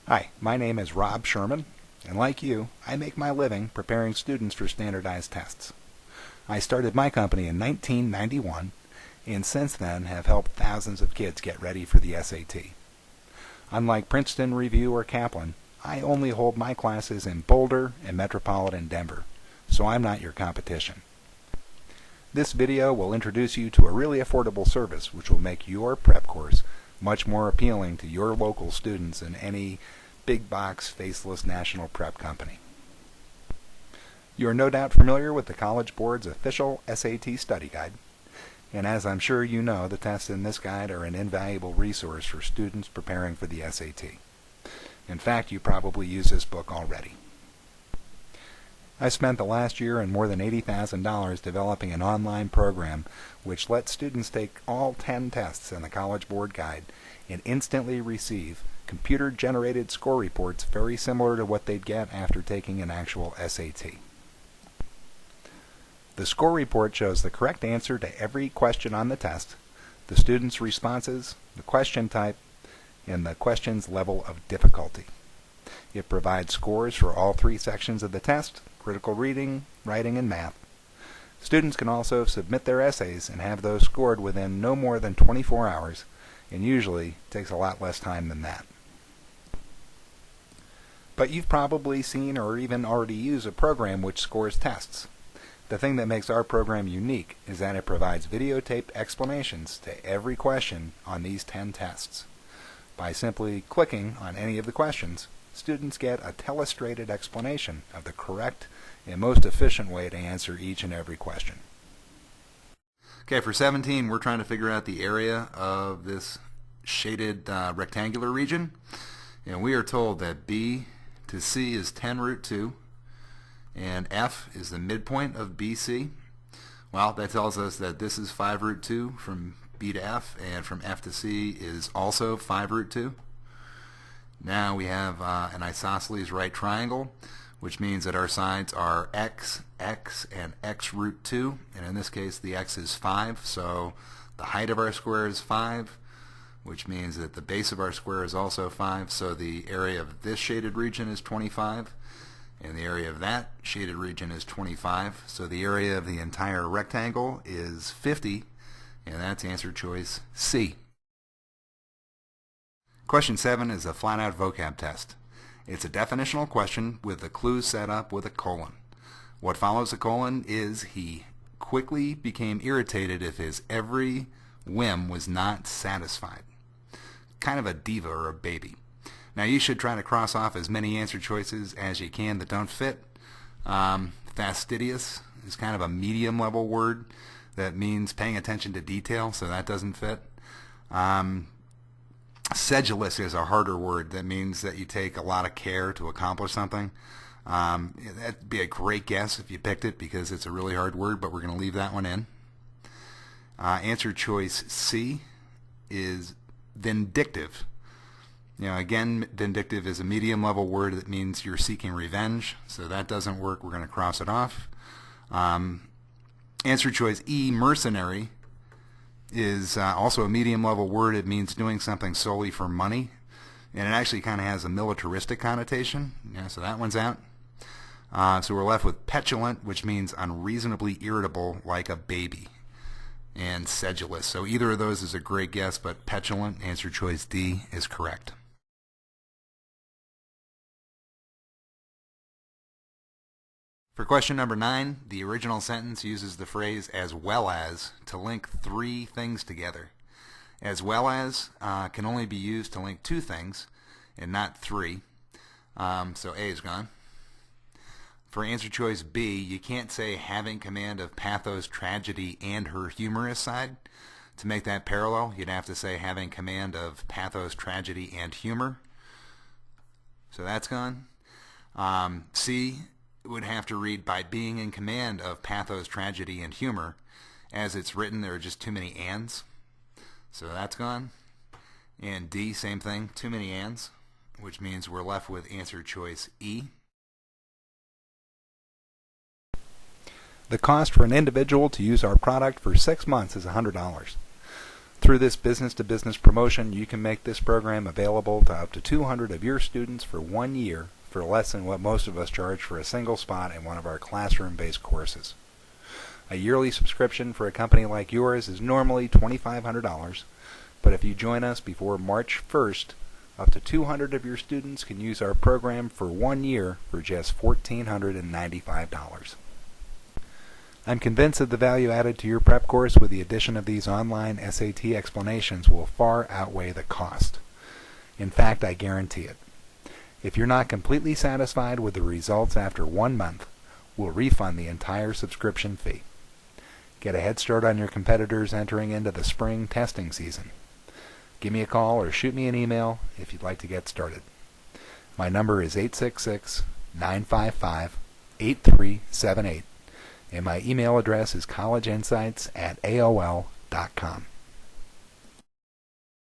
Hi, my name is Rob Sherman, and like you, I make my living preparing students for standardized tests. I started my company in 1991, and since then have helped thousands of kids get ready for the SAT. Unlike Princeton, Review, or Kaplan, I only hold my classes in Boulder and metropolitan Denver, so I'm not your competition. This video will introduce you to a really affordable service which will make your prep course much more appealing to your local students than any big box, faceless national prep company. You are no doubt familiar with the College Board's official SAT study guide, and as I'm sure you know, the tests in this guide are an invaluable resource for students preparing for the SAT. In fact, you probably use this book already. I spent the last year and more than $80,000 developing an online program which lets students take all 10 tests in the College Board Guide and instantly receive computer-generated score reports very similar to what they'd get after taking an actual SAT. The score report shows the correct answer to every question on the test, the student's responses, the question type, and the question's level of difficulty. It provides scores for all 3 sections of the test: critical reading, writing, and math. Students can also submit their essays and have those scored within no more than 24 hours, and usually takes a lot less time than that. But you've probably seen or even already used a program which scores tests. The thing that makes our program unique is that it provides videotaped explanations to every question on these 10 tests. By simply clicking on any of the questions, students get a telestrated explanation of the correct and most efficient way to answer each and every question. Okay, for 17, we're trying to figure out the area of this shaded rectangular region. And we are told that B to C is 10 root 2, and F is the midpoint of BC. Well, that tells us that this is 5 root 2 from B to F, and from F to C is also 5 root 2. Now we have an isosceles right triangle, which means that our sides are x, x, and x root 2, and in this case the x is 5, so the height of our square is 5, which means that the base of our square is also 5, so the area of this shaded region is 25, and the area of that shaded region is 25, so the area of the entire rectangle is 50, and that's answer choice C. Question 7 is a flat-out vocab test. It's a definitional question with the clues set up with a colon. What follows a colon is he quickly became irritated if his every whim was not satisfied. Kind of a diva or a baby. Now you should try to cross off as many answer choices as you can that don't fit. Fastidious is kind of a medium level word that means paying attention to detail, so that doesn't fit. Sedulous is a harder word that means that you take a lot of care to accomplish something. That'd be a great guess if you picked it because it's a really hard word, but we're going to leave that one in. Answer choice C is vindictive. Again, vindictive is a medium level word that means you're seeking revenge, so that doesn't work. We're going to cross it off. Answer choice E, mercenary, is also a medium level word. It means doing something solely for money, and it actually kind of has a militaristic connotation, so that one's out. So we're left with petulant, which means unreasonably irritable like a baby, and sedulous. So either of those is a great guess, but petulant, answer choice D, is correct. For question number 9, the original sentence uses the phrase "as well as" to link 3 things together. As well as can only be used to link 2 things and not 3. So A is gone. For answer choice B, you can't say having command of pathos, tragedy, and her humorous side. To make that parallel, you'd have to say having command of pathos, tragedy, and humor. So that's gone. C would have to read by being in command of pathos, tragedy, and humor. As it's written, there are just too many ands. So that's gone. And D, same thing, too many ands, which means we're left with answer choice E. The cost for an individual to use our product for 6 months is $100. Through this business-to-business promotion, you can make this program available to up to 200 of your students for 1 year for less than what most of us charge for a single spot in one of our classroom-based courses. A yearly subscription for a company like yours is normally $2,500, but if you join us before March 1st, up to 200 of your students can use our program for 1 year for just $1,495. I'm convinced that the value added to your prep course with the addition of these online SAT explanations will far outweigh the cost. In fact, I guarantee it. If you're not completely satisfied with the results after 1 month, we'll refund the entire subscription fee. Get a head start on your competitors entering into the spring testing season. Give me a call or shoot me an email if you'd like to get started. My number is 866-955-8378, and my email address is collegeinsights@aol.com.